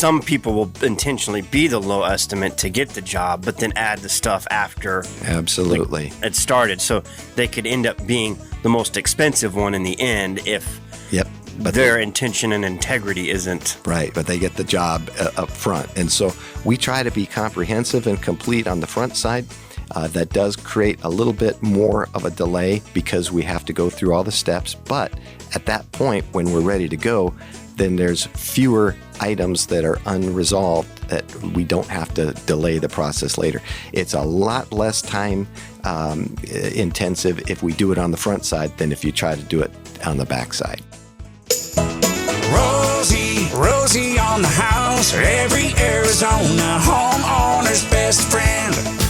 some people will intentionally be the low estimate to get the job, but then add the stuff after Absolutely. it started. So they could end up being the most expensive one in the end if but their intention and integrity isn't. Right, but they get the job up front. And so we try to be comprehensive and complete on the front side. That does create a little bit more of a delay because we have to go through all the steps. But at that point, when we're ready to go, then there's fewer items that are unresolved that we don't have to delay the process later. It's a lot less time intensive if we do it on the front side than if you try to do it on the back side. Rosie on the house, every Arizona homeowner's best friend.